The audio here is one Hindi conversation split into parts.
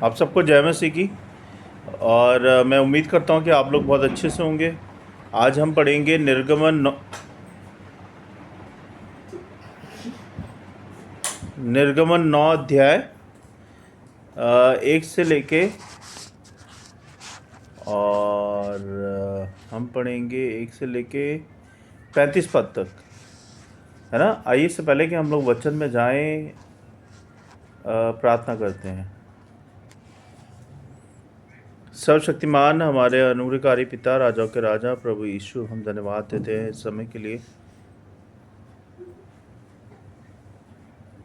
आप सबको जय मसीह की। और मैं उम्मीद करता हूँ कि आप लोग बहुत अच्छे से होंगे। आज हम पढ़ेंगे निर्गमन 9 अध्याय 1 से लेके और हम पढ़ेंगे 1 से लेके 35 पद तक, है ना। आइए, इससे पहले कि हम लोग वचन में जाएं, प्रार्थना करते हैं। सर्वशक्तिमान हमारे अनुग्रहकारी पिता, राजाओं के राजा, प्रभु यीशु, हम धन्यवाद देते हैं इस समय के लिए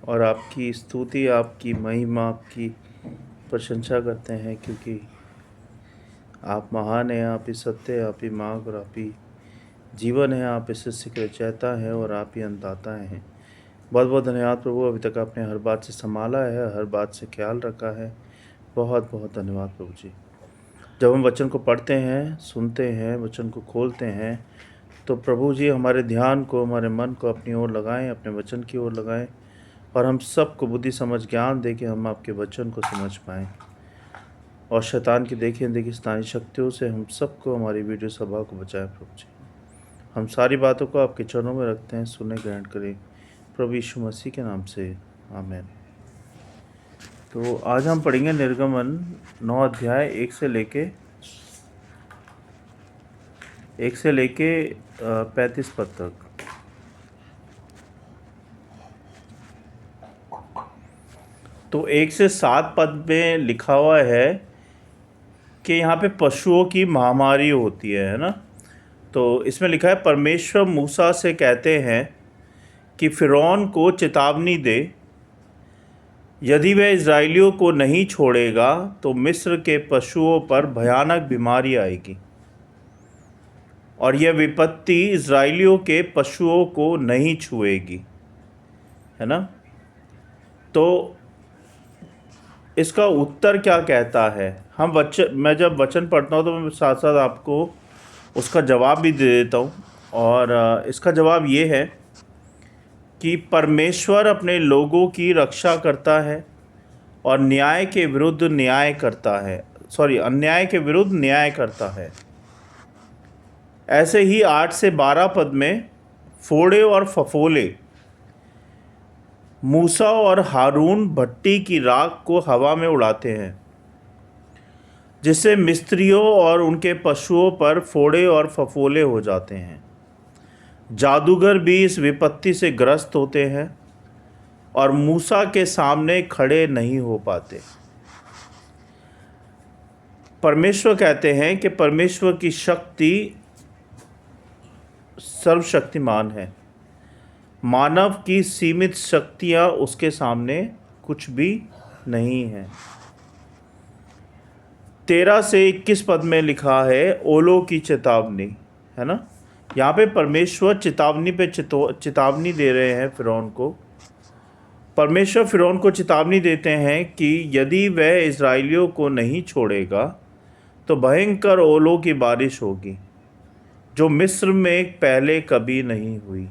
और आपकी स्तुति, आपकी महिमा, आपकी प्रशंसा करते हैं, क्योंकि आप महान हैं, आप ही सत्य है, आप ही मार्ग और आप ही जीवन है, आप ही सृष्टि के रचयिता हैं और आप ही अंतदाता हैं। बहुत बहुत धन्यवाद प्रभु, अभी तक आपने हर बात से संभाला है, हर बात से ख्याल रखा है। बहुत बहुत धन्यवाद प्रभु जी। जब हम वचन को पढ़ते हैं, सुनते हैं, वचन को खोलते हैं, तो प्रभु जी हमारे ध्यान को, हमारे मन को अपनी ओर लगाएं, अपने वचन की ओर लगाएं और हम सबको बुद्धि समझ ज्ञान दे के हम आपके वचन को समझ पाएँ और शैतान की देखी अनदेखी शैतानी शक्तियों से हम सबको, हमारी वीडियो सभा को बचाएं प्रभु जी। हम सारी बातों को आपके चरणों में रखते हैं, सुने ग्रहण करें प्रभु यीशु मसीह के नाम से, आमीन। तो आज हम पढ़ेंगे निर्गमन 9 अध्याय 1 से लेके 35 पद तक। तो 1 से 7 पद में लिखा हुआ है कि यहाँ पे पशुओं की महामारी होती है ना। तो इसमें लिखा है, परमेश्वर मूसा से कहते हैं कि फ़िरौन को चेतावनी दे, यदि वह इज़राइलियों को नहीं छोड़ेगा तो मिस्र के पशुओं पर भयानक बीमारी आएगी और यह विपत्ति इज़राइलियों के पशुओं को नहीं छुएगी, है ना। तो इसका उत्तर क्या कहता है? मैं जब वचन पढ़ता हूँ तो मैं साथ साथ आपको उसका जवाब भी दे देता हूँ। और इसका जवाब ये है कि परमेश्वर अपने लोगों की रक्षा करता है और अन्याय के विरुद्ध न्याय करता है। ऐसे ही 8 से 12 पद में फोड़े और फफोले मूसा और हारून भट्टी की राख को हवा में उड़ाते हैं, जिससे मिस्रियों और उनके पशुओं पर फोड़े और फफोले हो जाते हैं। जादूगर भी इस विपत्ति से ग्रस्त होते हैं और मूसा के सामने खड़े नहीं हो पाते। परमेश्वर कहते हैं कि परमेश्वर की शक्ति सर्वशक्तिमान है, मानव की सीमित शक्तियाँ उसके सामने कुछ भी नहीं हैं। 13 से 21 पद में लिखा है, ओलों की चेतावनी, है ना। यहाँ पे परमेश्वर चेतावनी दे रहे हैं फ़िरौन को। परमेश्वर फ़िरौन को चेतावनी देते हैं कि यदि वह इज़राइलियों को नहीं छोड़ेगा तो भयंकर ओलों की बारिश होगी, जो मिस्र में पहले कभी नहीं हुई।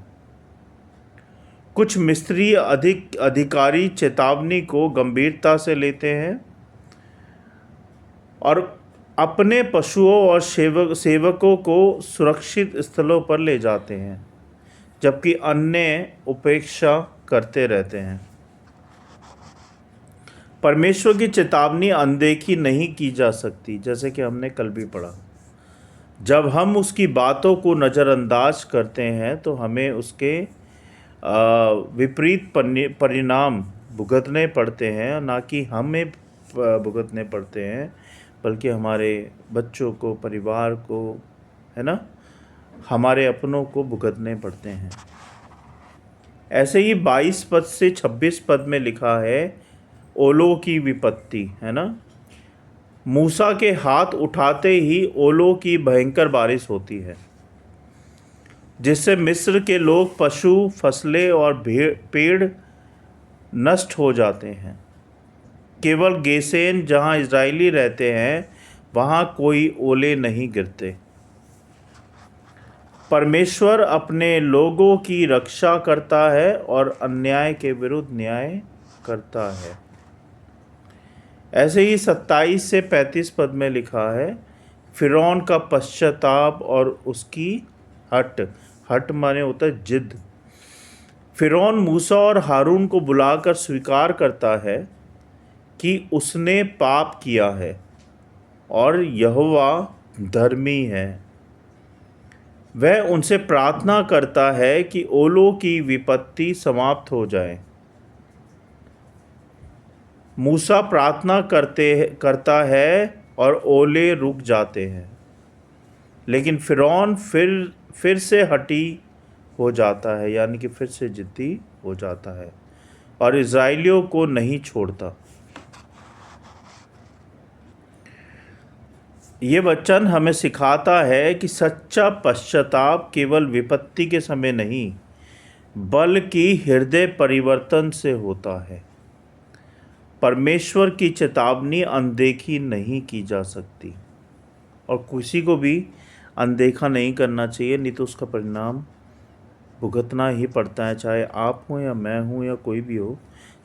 कुछ मिस्री अधिकारी चेतावनी को गंभीरता से लेते हैं और अपने पशुओं और सेवकों को सुरक्षित स्थलों पर ले जाते हैं, जबकि अन्य उपेक्षा करते रहते हैं। परमेश्वर की चेतावनी अनदेखी नहीं की जा सकती, जैसे कि हमने कल भी पढ़ा। जब हम उसकी बातों को नज़रअंदाज करते हैं तो हमें उसके विपरीत परिणाम भुगतने पड़ते हैं, ना कि हमें भुगतने पड़ते हैं, बल्कि हमारे बच्चों को, परिवार को, है ना, हमारे अपनों को भुगतने पड़ते हैं। ऐसे ही 22 पद से 26 पद में लिखा है, ओलों की विपत्ति, है ना। मूसा के हाथ उठाते ही ओलों की भयंकर बारिश होती है, जिससे मिस्र के लोग, पशु, फसलें और पेड़ नष्ट हो जाते हैं। केवल गेसेन, जहाँ इजरायली रहते हैं, वहाँ कोई ओले नहीं गिरते। परमेश्वर अपने लोगों की रक्षा करता है और अन्याय के विरुद्ध न्याय करता है। ऐसे ही 27 से 35 पद में लिखा है, फिरौन का पश्चाताप और उसकी हट। हट माने होता है जिद। फिरौन मूसा और हारून को बुलाकर स्वीकार करता है कि उसने पाप किया है और यहोवा धर्मी है। वह उनसे प्रार्थना करता है कि ओलों की विपत्ति समाप्त हो जाए। मूसा प्रार्थना करता है और ओले रुक जाते हैं, लेकिन फिरौन फिर से हठी हो जाता है, यानी कि फिर से जिद्दी हो जाता है और इज़राइलियों को नहीं छोड़ता। ये वचन हमें सिखाता है कि सच्चा पश्चाताप केवल विपत्ति के समय नहीं, बल्कि हृदय परिवर्तन से होता है। परमेश्वर की चेतावनी अनदेखी नहीं की जा सकती और किसी को भी अनदेखा नहीं करना चाहिए, नहीं तो उसका परिणाम भुगतना ही पड़ता है। चाहे आप हो या मैं हूँ या कोई भी हो,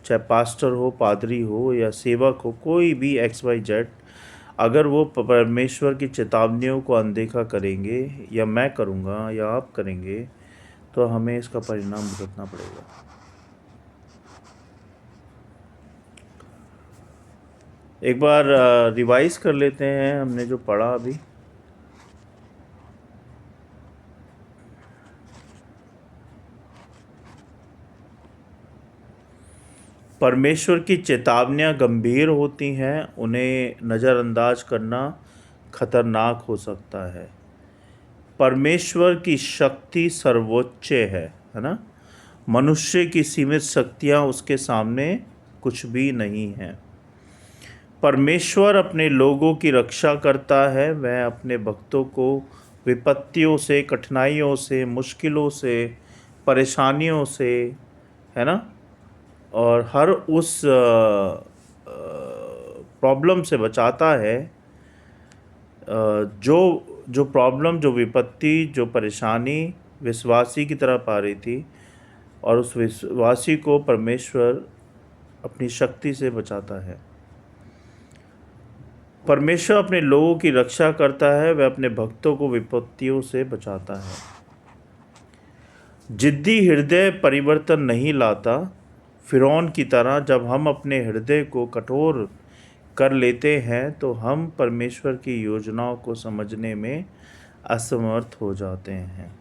चाहे पास्टर हो, पादरी हो या सेवक हो, कोई भी XYZ, अगर वो परमेश्वर की चेतावनियों को अनदेखा करेंगे, या मैं करूँगा या आप करेंगे, तो हमें इसका परिणाम भुगतना पड़ेगा। एक बार रिवाइज कर लेते हैं हमने जो पढ़ा अभी। परमेश्वर की चेतावनियाँ गंभीर होती हैं, उन्हें नज़रअंदाज करना खतरनाक हो सकता है। परमेश्वर की शक्ति सर्वोच्च है ना। मनुष्य की सीमित शक्तियाँ उसके सामने कुछ भी नहीं हैं। परमेश्वर अपने लोगों की रक्षा करता है। वह अपने भक्तों को विपत्तियों से, कठिनाइयों से, मुश्किलों से, परेशानियों से, है ना, और हर उस प्रॉब्लम से बचाता है, जो प्रॉब्लम, जो विपत्ति, जो परेशानी विश्वासी की तरफ आ रही थी, और उस विश्वासी को परमेश्वर अपनी शक्ति से बचाता है। परमेश्वर अपने लोगों की रक्षा करता है, वह अपने भक्तों को विपत्तियों से बचाता है। जिद्दी हृदय परिवर्तन नहीं लाता। फिरौन की तरह जब हम अपने हृदय को कठोर कर लेते हैं तो हम परमेश्वर की योजनाओं को समझने में असमर्थ हो जाते हैं।